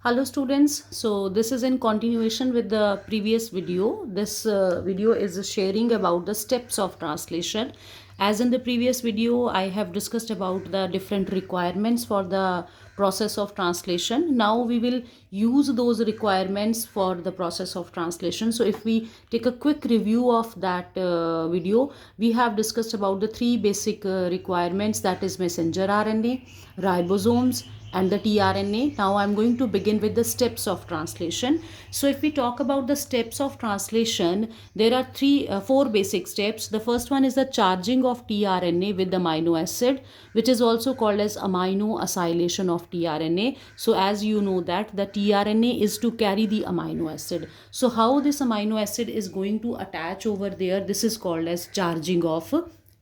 Hello students, so this is in continuation with the previous video. This video is sharing about the steps of translation. As in the previous video, I have discussed about the different requirements for the process of translation. Now we will use those requirements for the process of translation. So if we take a quick review of that video, we have discussed about the three basic requirements, that is messenger RNA, ribosomes, and the tRNA. Now I'm going to begin with the steps of translation. So if we talk about the steps of translation, there are four basic steps. The first one is the charging of tRNA with the amino acid, which is also called as amino acylation of tRNA. So as you know that the tRNA is to carry the amino acid. So how this amino acid is going to attach over there, this is called as charging of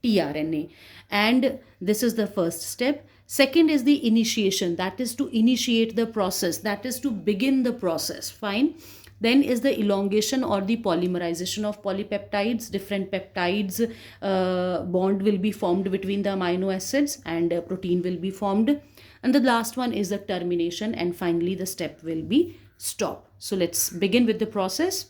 tRNA. And this is the first step. Second is the initiation, that is to initiate the process, that is to begin the process. Fine. Then is the elongation or the polymerization of polypeptides. Different peptides bond will be formed between the amino acids and protein will be formed. And the last one is the termination, and finally the step will be stop. So let's begin with the process.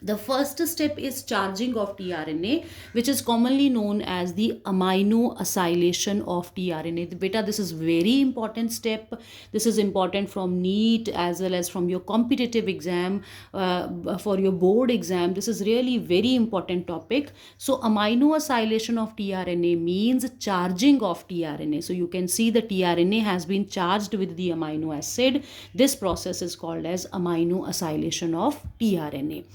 The first step is charging of tRNA, which is commonly known as the amino acylation of tRNA. Beta, this is very important step. This is important from NEET as well as from your competitive exam, for your board exam. This is really very important topic. So amino acylation of tRNA means charging of tRNA. So you can see the tRNA has been charged with the amino acid. This process is called as amino acylation of tRNA.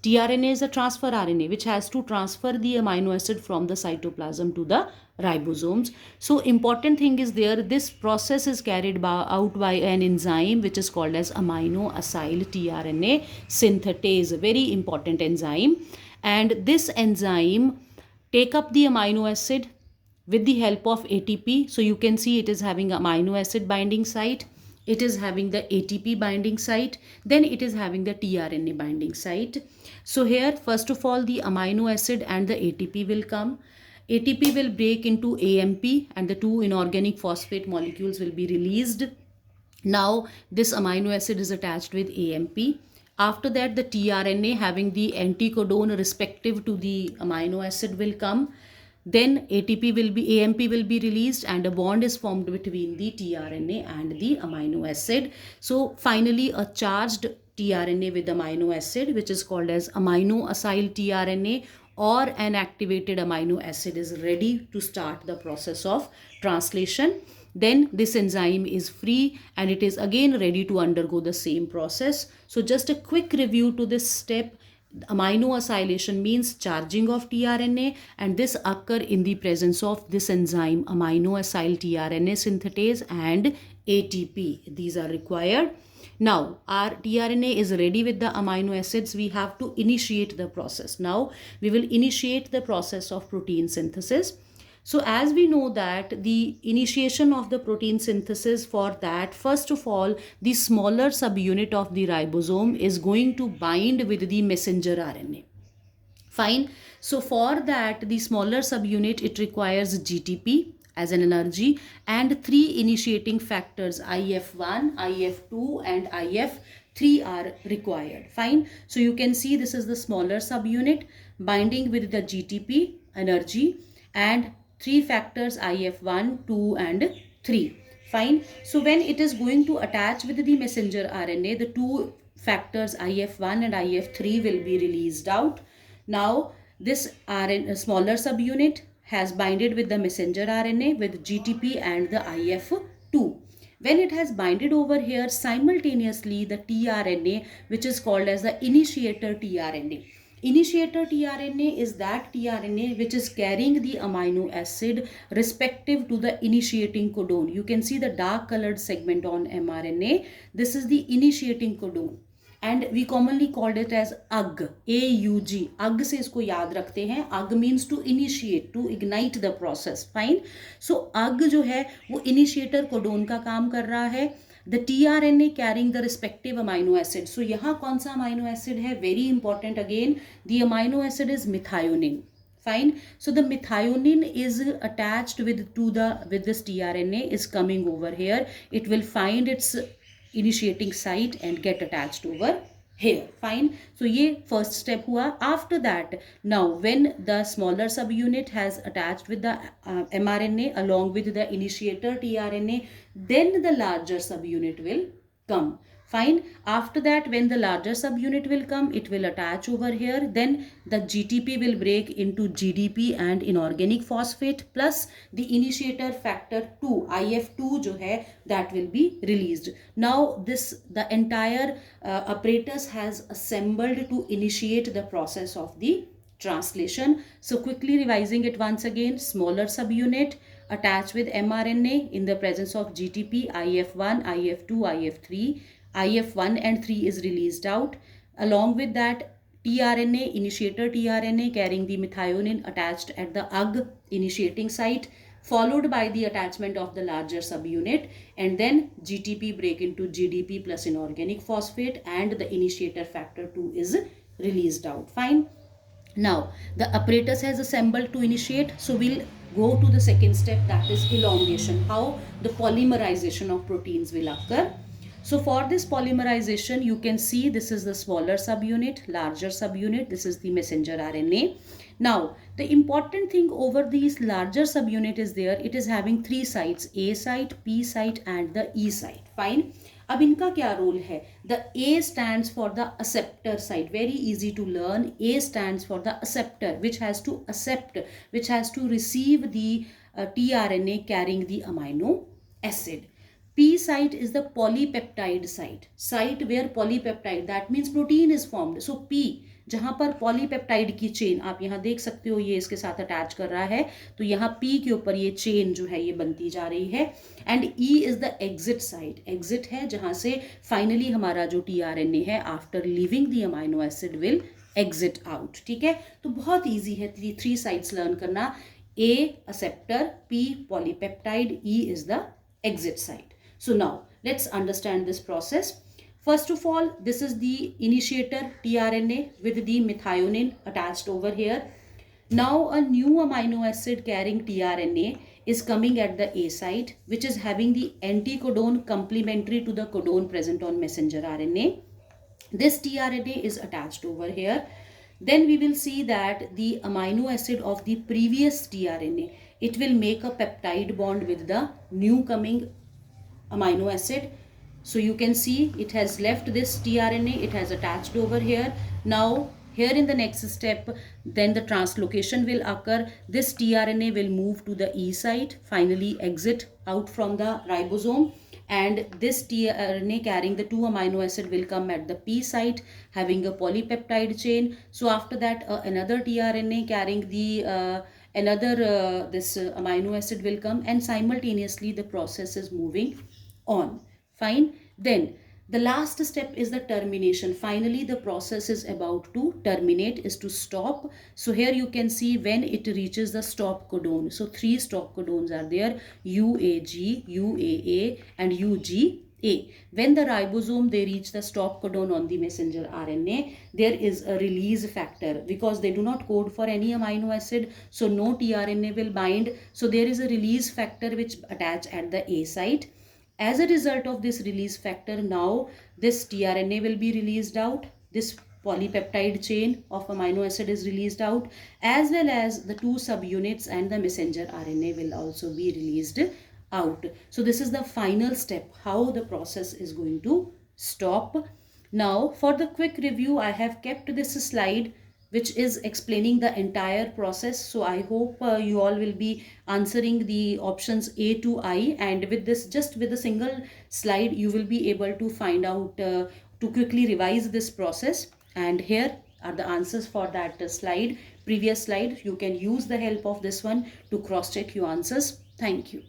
tRNA is a transfer RNA which has to transfer the amino acid from the cytoplasm to the ribosomes. So important thing is there, this process is carried out by an enzyme which is called as amino acyl tRNA synthetase, very important enzyme. And this enzyme take up the amino acid with the help of ATP. So you can see it is having amino acid binding site, it is having the ATP binding site, then it is having the tRNA binding site. So here first of all the amino acid and the ATP will come. ATP will break into AMP and the two inorganic phosphate molecules will be released. Now this amino acid is attached with AMP. After that the tRNA having the anticodon respective to the amino acid will come. Then AMP will be released and a bond is formed between the tRNA and the amino acid. So finally a charged tRNA with amino acid, which is called as amino acyl tRNA, or an activated amino acid, is ready to start the process of translation. Then this enzyme is free and it is again ready to undergo the same process. So just a quick review to this step. Amino acylation means charging of tRNA, and this occur in the presence of this enzyme amino acyl tRNA synthetase and ATP. These are required. Now our tRNA is ready with the amino acids. We have to initiate the process. Now we will initiate the process of protein synthesis. So as we know that the initiation of the protein synthesis, for that first of all the smaller subunit of the ribosome is going to bind with the messenger RNA. Fine. So for that the smaller subunit, it requires GTP as an energy and three initiating factors IF1, IF2 and IF3 are required. Fine. So you can see this is the smaller subunit binding with the GTP energy and three factors IF1, 2 and 3. Fine. So when it is going to attach with the messenger RNA, the two factors IF1 and IF3 will be released out. Now this smaller subunit has binded with the messenger RNA with GTP and the IF2. When it has binded over here, simultaneously the tRNA, which is called as the initiator tRNA. Initiator tRNA is that tRNA which is carrying the amino acid respective to the initiating codon. You can see the dark colored segment on mRNA. This is the initiating codon. And we commonly called it as AUG, A-U-G. AUG से इसको याद रखते हैं. AUG means to initiate, to ignite the process. Fine. So AUG जो है वो initiator codon का काम कर रहा है. The tRNA carrying the respective amino acid. So यहाँ कौन सा amino acid है? Very important again. The amino acid is methionine. Fine. So the methionine is attached with this tRNA is coming over here. It will find its initiating site and get attached over here. Fine. So ye first step hua. After that, now when the smaller subunit has attached with the mRNA along with the initiator tRNA, then the larger subunit will come. Fine. After that, when the larger subunit will come, it will attach over here. Then the GTP will break into GDP and inorganic phosphate, plus the initiator factor 2 IF2 jo hai, that will be released. Now the entire apparatus has assembled to initiate the process of the translation. So quickly revising it once again: smaller subunit attached with mRNA in the presence of GTP, IF1, IF2, IF3. IF1 and 3 is released out. Along with that, tRNA, initiator tRNA carrying the methionine attached at the UG initiating site, followed by the attachment of the larger subunit, and then GTP break into GDP plus inorganic phosphate, and the initiator factor 2 is released out. Fine. Now the apparatus has assembled to initiate, so we'll go to the second step, that is elongation, how the polymerization of proteins will occur. So for this polymerization, you can see this is the smaller subunit, larger subunit, this is the messenger RNA. Now the important thing over these larger subunit is there, it is having three sites: A site, P site and the E site. Fine. अब इनका क्या role है? The A stands for the acceptor site. Very easy to learn. A stands for the acceptor, which has to accept, which has to receive the tRNA carrying the amino acid. P site is the polypeptide site, site where polypeptide, that means protein is formed. So P, जहाँ पर polypeptide की chain, आप यहाँ देख सकते हो ये इसके साथ अटैच कर रहा है, तो यहाँ P के ऊपर ये चेन जो है ये बनती जा रही है. And E is the exit site, exit है जहाँ से फाइनली हमारा जो tRNA है after leaving the amino acid will exit out. ठीक है, तो बहुत ईजी है थ्री साइट्स लर्न करना. A acceptor, P polypeptide, E is the exit site. So now let's understand this process. First of all, this is the initiator tRNA with the methionine attached over here. Now a new amino acid carrying tRNA is coming at the A site, which is having the anticodon complementary to the codon present on messenger RNA. This tRNA is attached over here. Then we will see that the amino acid of the previous tRNA, it will make a peptide bond with the new coming amino acid. So you can see it has left this tRNA, it has attached over here. Now here in the next step, then the translocation will occur. This tRNA will move to the E site, finally exit out from the ribosome, and this tRNA carrying the two amino acid will come at the P site having a polypeptide chain. So after that another tRNA carrying the this amino acid will come, and simultaneously the process is moving on. Fine. Then the last step is the termination. Finally the process is about to terminate, is to stop. So here you can see when it reaches the stop codon. So three stop codons are there: UAG, UAA and UGA. When the ribosome they reach the stop codon on the messenger RNA, there is a release factor because they do not code for any amino acid, so no tRNA will bind. So there is a release factor which attach at the A site. As a result of this release factor, now this tRNA will be released out, this polypeptide chain of amino acid is released out, as well as the two subunits and the messenger RNA will also be released out. So this is the final step, how the process is going to stop. Now for the quick review, I have kept this slide which is explaining the entire process. So I hope you all will be answering the options A to I, and with this, just with a single slide, you will be able to find out to quickly revise this process. And here are the answers for that previous slide. You can use the help of this one to cross check your answers. Thank you.